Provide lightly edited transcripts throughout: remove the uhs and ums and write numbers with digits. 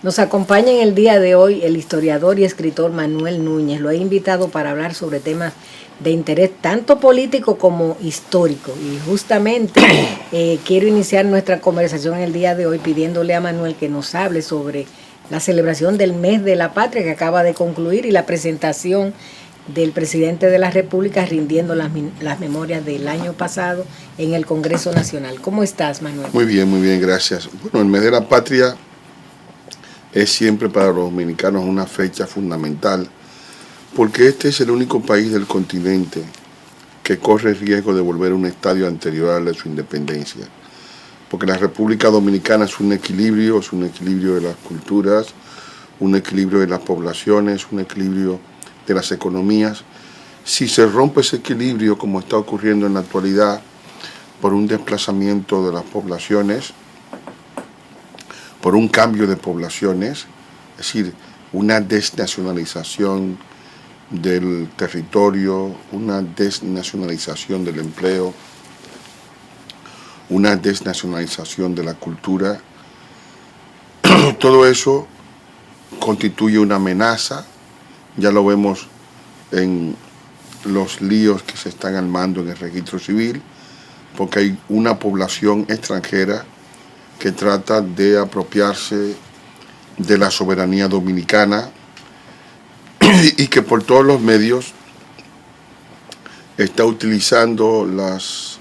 Nos acompaña en el día de hoy el historiador y escritor Manuel Núñez. Lo he invitado para hablar sobre temas de interés tanto político como histórico. Y justamente quiero iniciar nuestra conversación en el día de hoy pidiéndole a Manuel que nos hable sobre la celebración del Mes de la Patria que acaba de concluir y la presentación del presidente de la República rindiendo las memorias del año pasado en el Congreso Nacional. ¿Cómo estás, Manuel? Muy bien, gracias. Bueno, el Mes de la Patria es siempre para los dominicanos una fecha fundamental, porque este es el único país del continente que corre el riesgo de volver a un estadio anterior al de su independencia. Porque la República Dominicana es un equilibrio de las culturas, un equilibrio de las poblaciones, un equilibrio de las economías. Si se rompe ese equilibrio, como está ocurriendo en la actualidad, por un desplazamiento de las poblaciones, por un cambio de poblaciones, es decir, una desnacionalización del territorio, una desnacionalización del empleo, una desnacionalización de la cultura, todo eso constituye una amenaza. Ya lo vemos en los líos que se están armando en el registro civil, porque hay una población extranjera que trata de apropiarse de la soberanía dominicana y que por todos los medios está utilizando las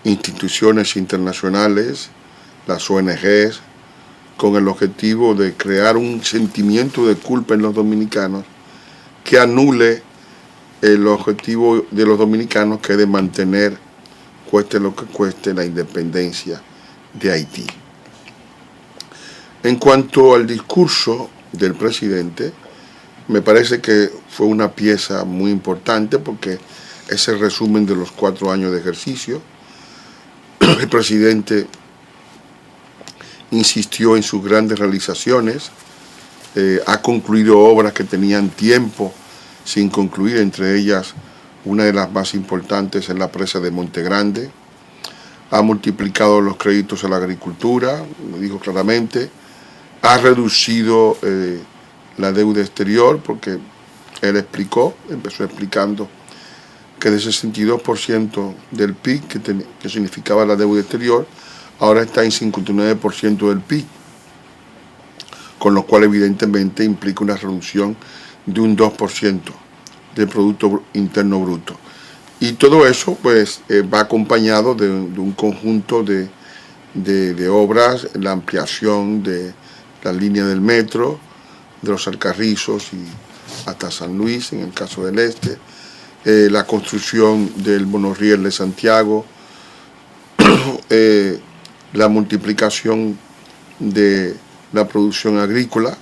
instituciones internacionales, las ONGs, con el objetivo de crear un sentimiento de culpa en los dominicanos que anule el objetivo de los dominicanos, que es de mantener, cueste lo que cueste, la independencia de Haití. En cuanto al discurso del presidente, me parece que fue una pieza muy importante porque es el resumen de los 4 años de ejercicio. El presidente insistió en sus grandes realizaciones, ha concluido obras que tenían tiempo sin concluir, entre ellas una de las más importantes es la presa de Monte Grande. Ha multiplicado los créditos a la agricultura, lo dijo claramente, ha reducido la deuda exterior, porque él empezó explicando que de 62% del PIB que significaba la deuda exterior, ahora está en 59% del PIB, con lo cual evidentemente implica una reducción de un 2% del Producto Interno Bruto. Y todo eso pues va acompañado de un conjunto de obras, la ampliación de la línea del metro, de los Alcarrizos y hasta San Luis, en el caso del este, la construcción del monorriel de Santiago, la multiplicación de la producción agrícola.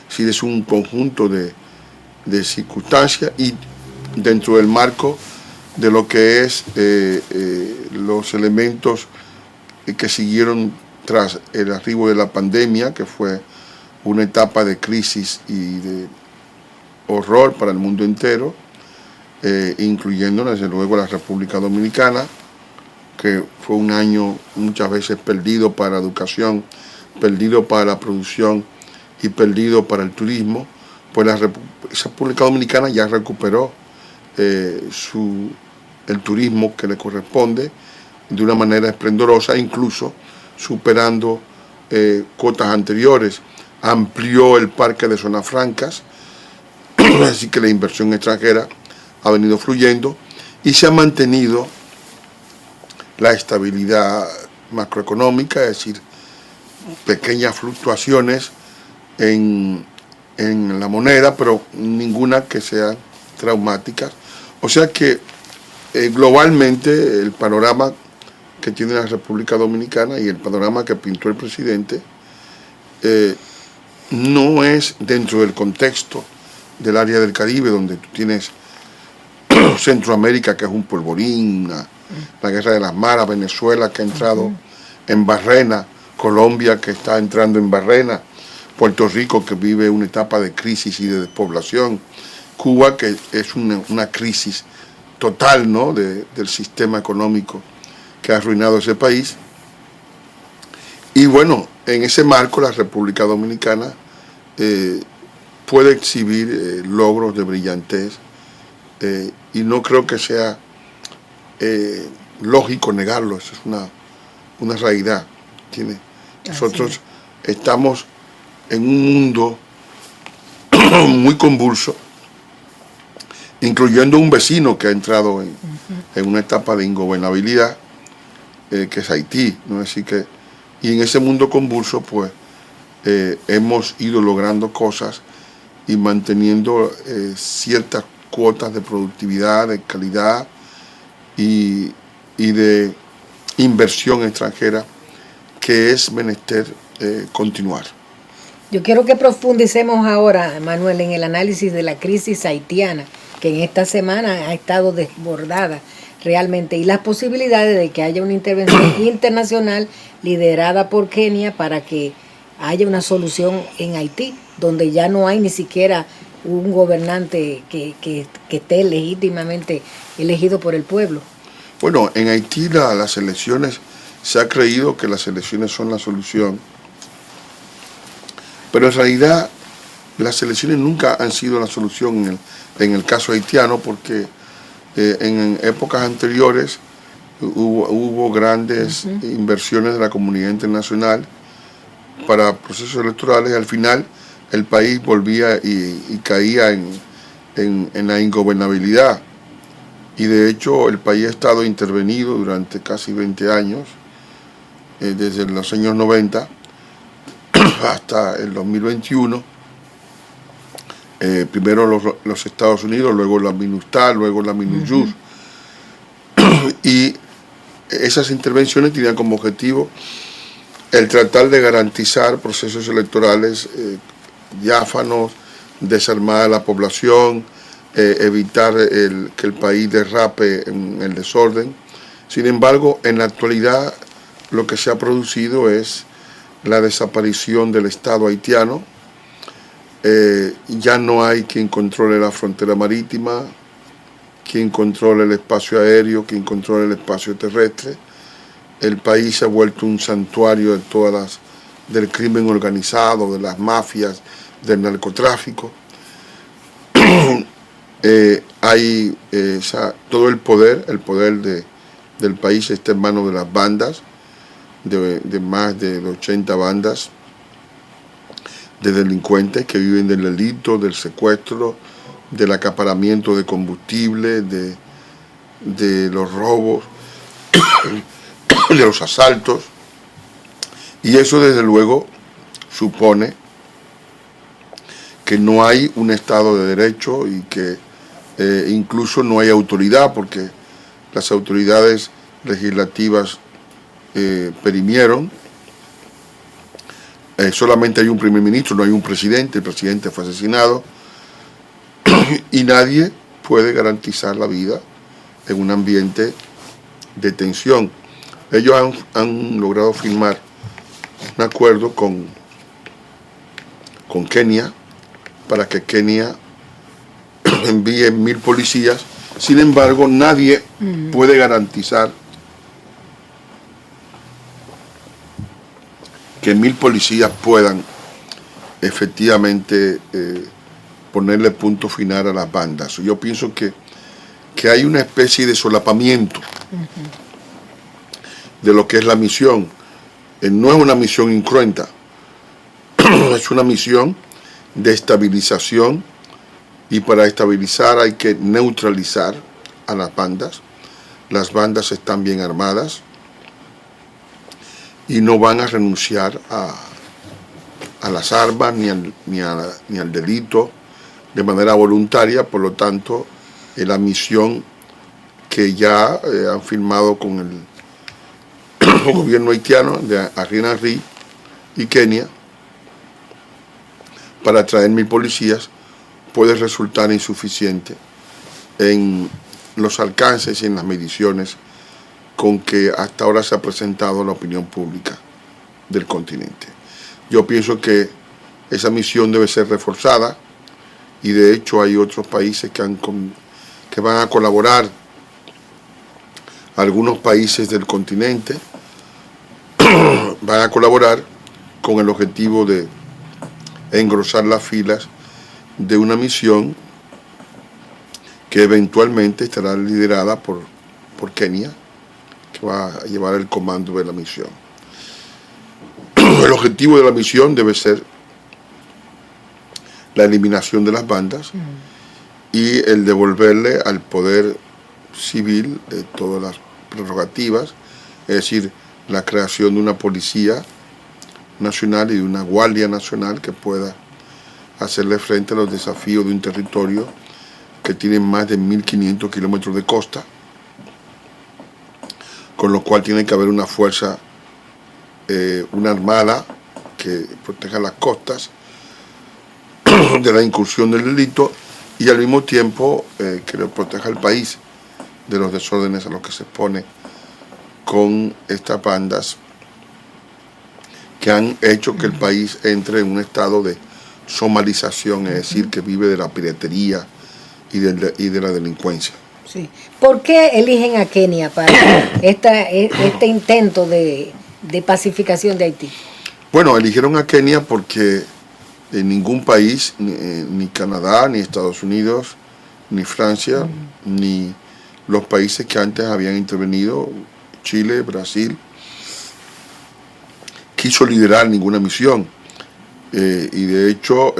Sí, es un conjunto de circunstancias y dentro del marco de lo que es los elementos que siguieron tras el arribo de la pandemia, que fue una etapa de crisis y de horror para el mundo entero, incluyendo desde luego la República Dominicana, que fue un año muchas veces perdido para la educación, perdido para la producción y perdido para el turismo. Pues la República Dominicana ya recuperó el turismo que le corresponde de una manera esplendorosa, incluso superando cotas anteriores. Amplió el parque de zonas francas, así que la inversión extranjera ha venido fluyendo y se ha mantenido la estabilidad macroeconómica, es decir, pequeñas fluctuaciones en la moneda, pero ninguna que sea traumática. O sea que globalmente el panorama que tiene la República Dominicana y el panorama que pintó el presidente no es dentro del contexto del área del Caribe, donde tú tienes Centroamérica, que es un polvorín, la guerra de las maras, Venezuela, que ha entrado en Barrena, Colombia, que está entrando en Barrena, Puerto Rico, que vive una etapa de crisis y de despoblación, Cuba, que es una crisis total, ¿no?, del sistema económico que ha arruinado ese país. Y bueno, en ese marco la República Dominicana puede exhibir logros de brillantez y no creo que sea lógico negarlo, eso es una realidad. Nosotros estamos en un mundo muy convulso, incluyendo un vecino que ha entrado en una etapa de ingobernabilidad, que es Haití, ¿no? Así que, y en ese mundo convulso, pues, hemos ido logrando cosas y manteniendo ciertas cuotas de productividad, de calidad y de inversión extranjera que es menester continuar. Yo quiero que profundicemos ahora, Manuel, en el análisis de la crisis haitiana, que en esta semana ha estado desbordada realmente, y las posibilidades de que haya una intervención internacional liderada por Kenia para que haya una solución en Haití, donde ya no hay ni siquiera un gobernante que esté legítimamente elegido por el pueblo. Bueno, en Haití las elecciones, se ha creído que las elecciones son la solución, pero en realidad las elecciones nunca han sido la solución en el caso haitiano, porque en épocas anteriores hubo grandes inversiones de la comunidad internacional para procesos electorales y al final el país volvía y caía en la ingobernabilidad. Y de hecho el país ha estado intervenido durante casi 20 años, desde los años 90 hasta el 2021. Primero los Estados Unidos, luego la MINUSTAH, luego la MINUYUS. Y esas intervenciones tenían como objetivo el tratar de garantizar procesos electorales diáfanos, desarmar a la población, evitar que el país derrape en el desorden. Sin embargo, en la actualidad lo que se ha producido es la desaparición del Estado haitiano. Ya no hay quien controle la frontera marítima, quien controle el espacio aéreo, quien controle el espacio terrestre. El país se ha vuelto un santuario de del crimen organizado, de las mafias, del narcotráfico. Todo el poder del país está en manos de las bandas, de más de 80 bandas de delincuentes que viven del delito, del secuestro, del acaparamiento de combustible, de los robos, de los asaltos. Y eso desde luego supone que no hay un Estado de Derecho y que incluso no hay autoridad, porque las autoridades legislativas perimieron. Solamente hay un primer ministro, no hay un presidente, el presidente fue asesinado y nadie puede garantizar la vida en un ambiente de tensión. Ellos han logrado firmar un acuerdo con Kenia para que Kenia envíe 1000 policías. Sin embargo, nadie puede garantizar que 1000 policías puedan efectivamente ponerle punto final a las bandas. Yo pienso que hay una especie de solapamiento de lo que es la misión. No es una misión incruenta, es una misión de estabilización, y para estabilizar hay que neutralizar a las bandas. Las bandas están bien armadas y no van a renunciar a las armas ni al delito de manera voluntaria. Por lo tanto, la misión que ya han firmado con el gobierno haitiano de Ariel Henry y Kenia para traer 1000 policías puede resultar insuficiente en los alcances y en las mediciones con que hasta ahora se ha presentado la opinión pública del continente. Yo pienso que esa misión debe ser reforzada, y de hecho hay otros países que van a colaborar, algunos países del continente, van a colaborar con el objetivo de engrosar las filas de una misión que eventualmente estará liderada por Kenia, que va a llevar el comando de la misión. El objetivo de la misión debe ser la eliminación de las bandas y el devolverle al poder civil todas las prerrogativas, es decir, la creación de una policía nacional y de una guardia nacional que pueda hacerle frente a los desafíos de un territorio que tiene más de 1.500 kilómetros de costa, con lo cual tiene que haber una fuerza, una armada que proteja las costas de la incursión del delito y al mismo tiempo que le proteja al país de los desórdenes a los que se expone con estas bandas que han hecho que el país entre en un estado de somalización, es decir, que vive de la piratería y de la delincuencia. Sí. ¿Por qué eligen a Kenia para este intento de pacificación de Haití? Bueno, eligieron a Kenia porque en ningún país, ni Canadá, ni Estados Unidos, ni Francia, ni los países que antes habían intervenido, Chile, Brasil, quiso liderar ninguna misión. Y de hecho,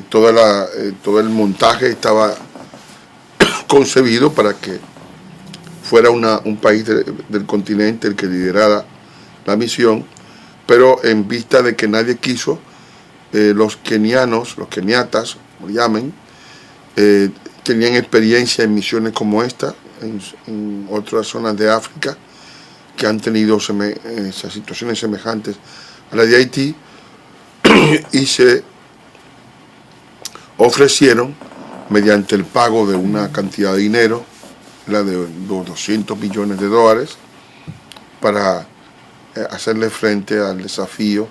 todo el montaje estaba concebido para que fuera un país del continente el que liderara la misión, pero en vista de que nadie quiso, los keniatas, como llamen, tenían experiencia en misiones como esta, en otras zonas de África, que han tenido esas situaciones semejantes a la de Haití, y se ofrecieron, mediante el pago de una cantidad de dinero, la de los $200 millones, para hacerle frente al desafío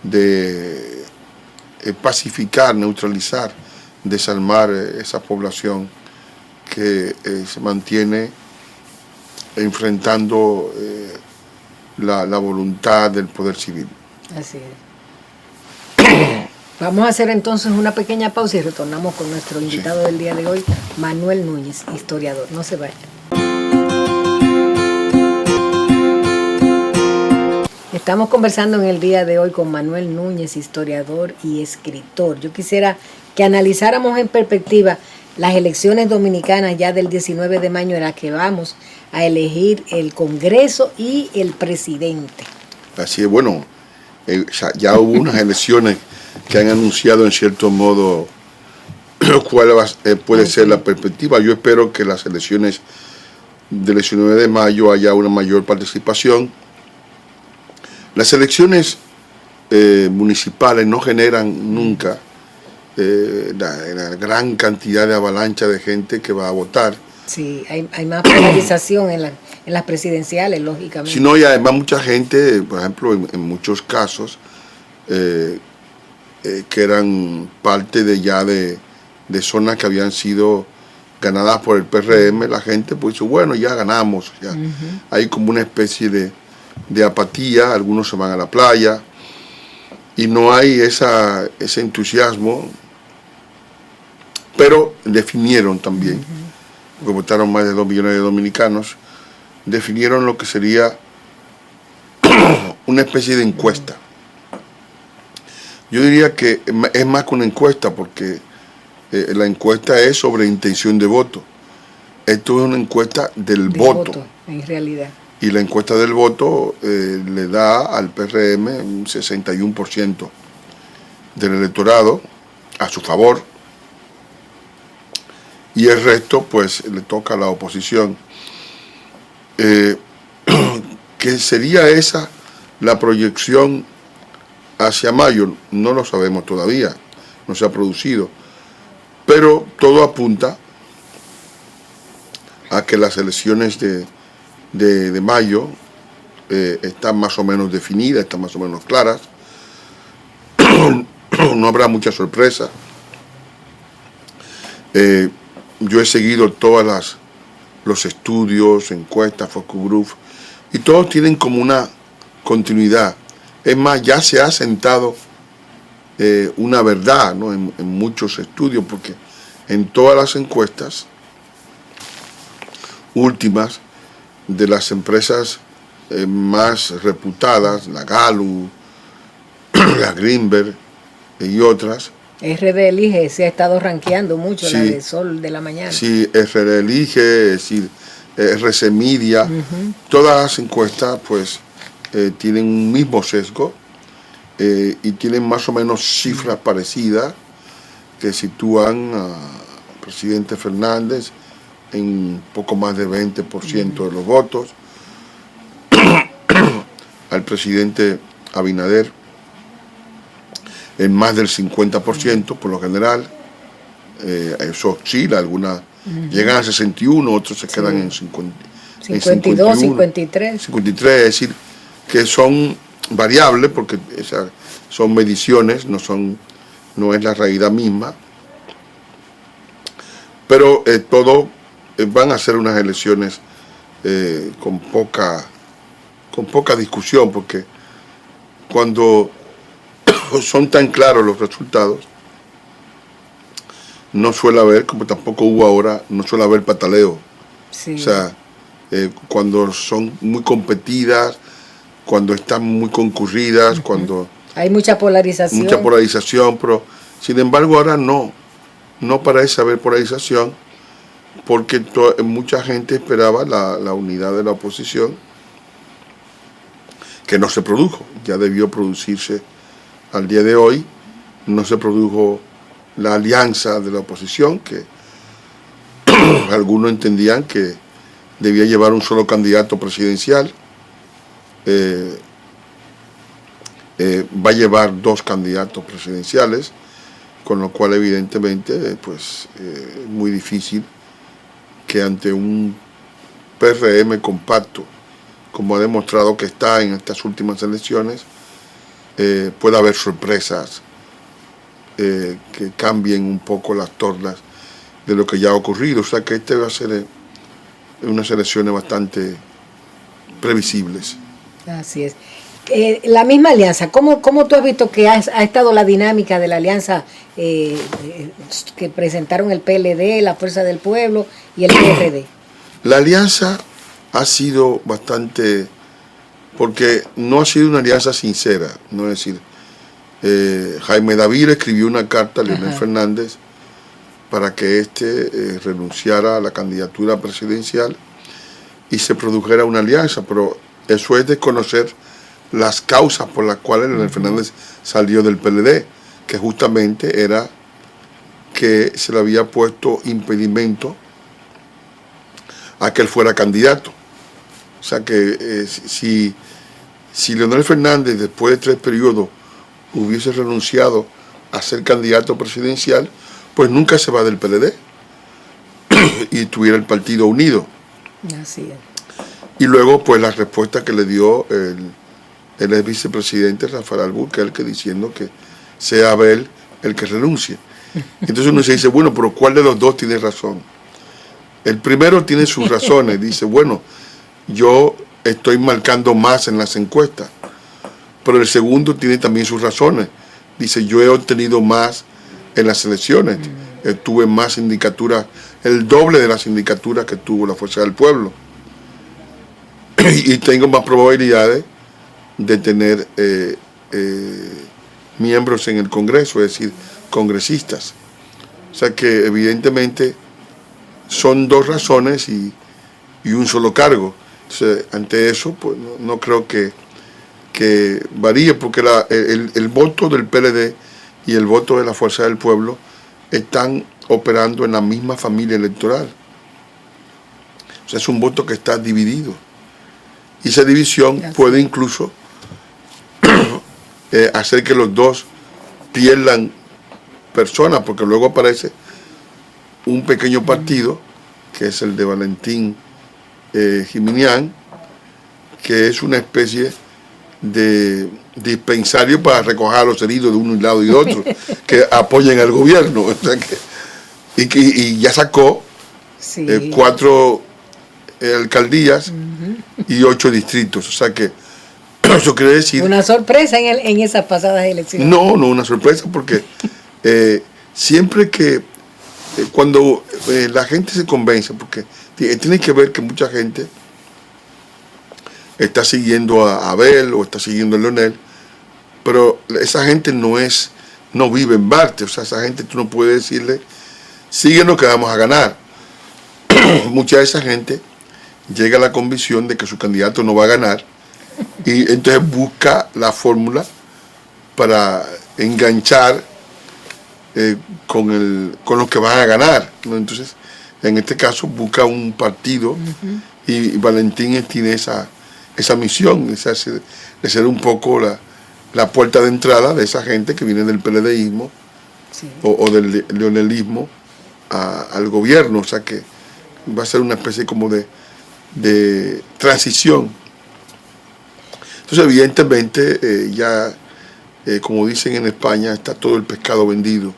de pacificar, neutralizar, desarmar esa población que se mantiene enfrentando la voluntad del poder civil. Así es. Vamos a hacer entonces una pequeña pausa y retornamos con nuestro invitado del día de hoy, Manuel Núñez, historiador. No se vayan. Estamos conversando en el día de hoy con Manuel Núñez, historiador y escritor. Yo quisiera que analizáramos en perspectiva las elecciones dominicanas ya del 19 de mayo en las que vamos a elegir el Congreso y el presidente. Así es, bueno, ya hubo unas elecciones que han anunciado en cierto modo cuál puede ser la perspectiva. Yo espero que las elecciones del 19 de mayo haya una mayor participación. Las elecciones municipales no generan nunca la gran cantidad de avalancha de gente que va a votar. Sí, hay más polarización en las presidenciales, lógicamente. Sino, y además mucha gente, por ejemplo, en muchos casos, que eran parte de zonas que habían sido ganadas por el PRM, la gente pues dice, bueno, ya ganamos. Ya. Hay como una especie de apatía, algunos se van a la playa, y no hay ese entusiasmo, pero definieron también, porque votaron más de 2 millones de dominicanos, definieron lo que sería una especie de encuesta. Yo diría que es más que una encuesta, porque la encuesta es sobre intención de voto. Esto es una encuesta del voto. En realidad. Y la encuesta del voto le da al PRM un 61% del electorado a su favor, y el resto pues le toca a la oposición. ¿Que sería esa la proyección hacia mayo? No lo sabemos todavía, no se ha producido, pero todo apunta a que las elecciones de mayo están más o menos definidas, están más o menos claras. No habrá mucha sorpresa. Yo he seguido todos los estudios, encuestas, focus group, y todos tienen como continuidad. Es más, ya se ha sentado una verdad, ¿no? en muchos estudios, porque en todas las encuestas últimas de las empresas más reputadas, la Gallup, la Greenberg y otras. RD Elige se ha estado rankeando mucho, Sí, la de Sol de la Mañana. Sí, RD Elige, es decir, RC Media, todas las encuestas pues tienen un mismo sesgo y tienen más o menos cifras parecidas que sitúan al presidente Fernández en poco más de 20% de los votos, al presidente Abinader en más del 50% por lo general. Eso oscila, algunas llegan a 61, otros se quedan en 52, 53. 53, es decir, que son variables porque esas son mediciones, no es la realidad misma, pero todo van a ser unas elecciones con poca discusión, porque cuando son tan claros los resultados, no suele haber, como tampoco hubo ahora, no suele haber pataleo. Sí. O sea, cuando son muy competidas, cuando están muy concurridas, cuando hay mucha polarización. Mucha polarización, pero sin embargo ahora no parece haber polarización, porque mucha gente esperaba la unidad de la oposición, que no se produjo, ya debió producirse al día de hoy. No se produjo la alianza de la oposición, que algunos entendían que debía llevar un solo candidato presidencial. Va a llevar 2 candidatos presidenciales, con lo cual evidentemente pues es muy difícil que ante un PRM compacto, como ha demostrado que está en estas últimas elecciones, pueda haber sorpresas que cambien un poco las tornas de lo que ya ha ocurrido. O sea que este va a ser unas elecciones bastante previsibles. Así es. La misma alianza, ¿cómo tú has visto que ha estado la dinámica de la alianza que presentaron el PLD, la Fuerza del Pueblo y el PRD? La alianza ha sido bastante, porque no ha sido una alianza sincera, ¿no? Es decir, Jaime David escribió una carta a Leonel Fernández para que éste renunciara a la candidatura presidencial y se produjera una alianza, pero eso es desconocer las causas por las cuales Leonel Fernández salió del PLD, que justamente era que se le había puesto impedimento a que él fuera candidato. O sea que si Leonel Fernández después de 3 periodos hubiese renunciado a ser candidato presidencial, pues nunca se va del PLD y tuviera el partido unido. Así es. Y luego pues la respuesta que le dio el ex vicepresidente Rafael Alburquerque diciendo que sea Abel el que renuncie. Entonces uno se dice, bueno, pero ¿cuál de los dos tiene razón? El primero tiene sus razones, dice, bueno, yo estoy marcando más en las encuestas, pero el segundo tiene también sus razones. Dice, yo he obtenido más en las elecciones, tuve más sindicaturas, el doble de las sindicaturas que tuvo la Fuerza del Pueblo, y tengo más probabilidades de tener miembros en el Congreso, es decir, congresistas. O sea que evidentemente son 2 razones y un solo cargo. Entonces, ante eso, pues no creo que varíe, porque el voto del PLD y el voto de la Fuerza del Pueblo están operando en la misma familia electoral. O sea, es un voto que está dividido. Y esa división puede incluso hacer que los dos pierdan personas, porque luego aparece un pequeño partido, que es el de Valentín Giminián, que es una especie de dispensario para recoger a los heridos de un lado y de otro, que apoyen al gobierno. O sea y ya sacó 4 alcaldías y 8 distritos. O sea que Eso quiere decir... Una sorpresa en esas pasadas elecciones. No, una sorpresa, porque siempre que cuando la gente se convence, porque tiene que ver que mucha gente está siguiendo a Abel o está siguiendo a Leonel, pero esa gente no vive en Marte. O sea, esa gente tú no puedes decirle, síguenos que vamos a ganar. Mucha de esa gente llega a la convicción de que su candidato no va a ganar y entonces busca la fórmula para enganchar con los que van a ganar, ¿no? Entonces, en este caso, busca un partido y Valentín tiene esa misión, de ser un poco la puerta de entrada de esa gente que viene del PLDismo o del leonelismo al gobierno. O sea que va a ser una especie como de transición. Entonces, evidentemente, como dicen en España, está todo el pescado vendido.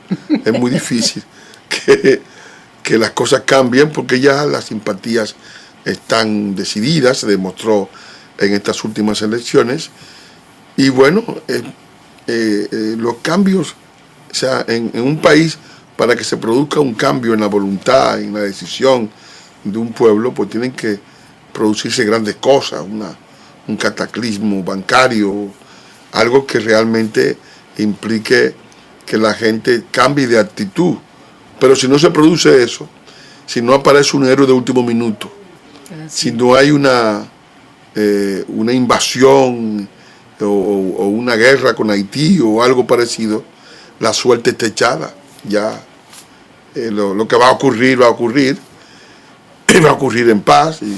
Es muy difícil que las cosas cambien, porque ya las simpatías están decididas, se demostró en estas últimas elecciones. Y bueno, los cambios, o sea, en un país, para que se produzca un cambio en la voluntad, en la decisión de un pueblo, pues tienen que producirse grandes cosas, un cataclismo bancario, algo que realmente implique que la gente cambie de actitud. Pero si no se produce eso, si no aparece un héroe de último minuto, si no hay una invasión o una guerra con Haití o algo parecido, la suerte está echada. Ya lo que va a ocurrir, y va a ocurrir en paz y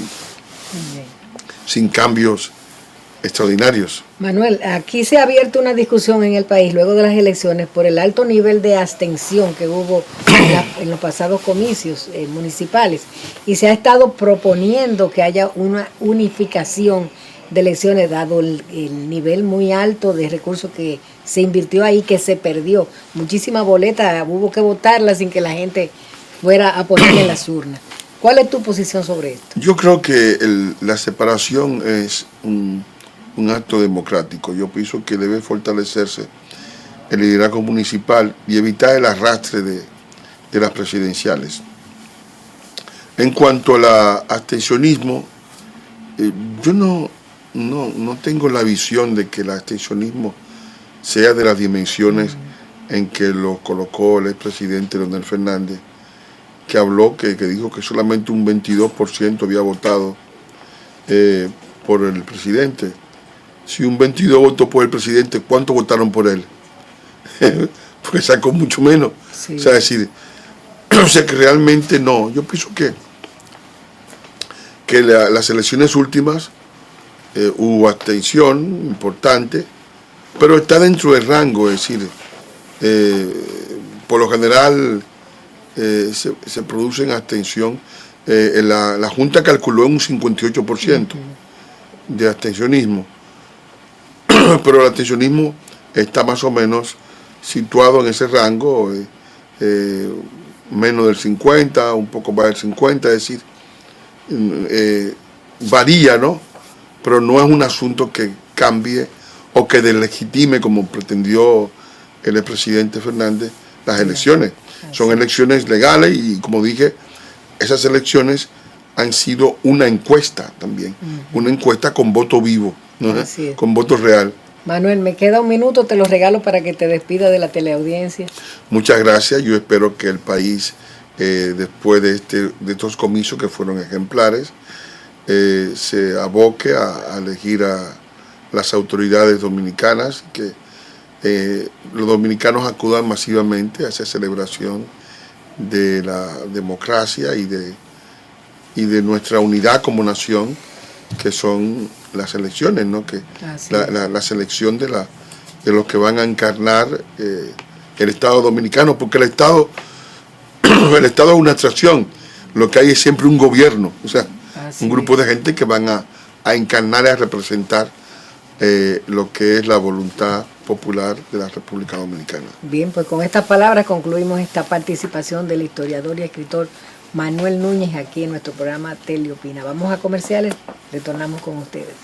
sin cambios extraordinarios. Manuel, aquí se ha abierto una discusión en el país luego de las elecciones por el alto nivel de abstención que hubo en los pasados comicios municipales, y se ha estado proponiendo que haya una unificación de elecciones dado el nivel muy alto de recursos que se invirtió ahí, que se perdió. Muchísimas boletas, hubo que votarlas sin que la gente fuera a poner en las urnas. ¿Cuál es tu posición sobre esto? Yo creo que la separación es un acto democrático. Yo pienso que debe fortalecerse el liderazgo municipal y evitar el arrastre de las presidenciales. En cuanto al abstencionismo, yo no tengo la visión de que el abstencionismo sea de las dimensiones en que lo colocó el expresidente Leonel Fernández, que habló, que dijo que solamente un 22% había votado por el presidente. Si un 22 votó por el presidente, ¿cuántos votaron por él? Porque sacó mucho menos. Sí. O sea, decir, o sea que realmente no. Yo pienso que las elecciones últimas hubo abstención importante, pero está dentro del rango. Es decir, por lo general se produce en abstención. La Junta calculó un 58% de abstencionismo. Pero el abstencionismo está más o menos situado en ese rango, menos del 50, un poco más del 50, es decir, varía, ¿no? Pero no es un asunto que cambie o que deslegitime, como pretendió el expresidente Fernández, las elecciones. Son elecciones legales y, como dije, esas elecciones han sido una encuesta también, una encuesta con voto vivo, ¿no? Con voto real. Manuel, me queda un minuto, te lo regalo para que te despida de la teleaudiencia. Muchas gracias. Yo espero que el país, después de estos comicios que fueron ejemplares, se aboque a elegir a las autoridades dominicanas, que los dominicanos acudan masivamente a esa celebración de la democracia y de nuestra unidad como nación, que son las elecciones, ¿no? Que la selección de los que van a encarnar el Estado dominicano, porque el Estado es una abstracción. Lo que hay es siempre un gobierno, o sea, un grupo de gente que van a encarnar y a representar lo que es la voluntad popular de la República Dominicana. Bien, pues con estas palabras concluimos esta participación del historiador y escritor Manuel Núñez aquí en nuestro programa Teleopina. Vamos a comerciales, retornamos con ustedes.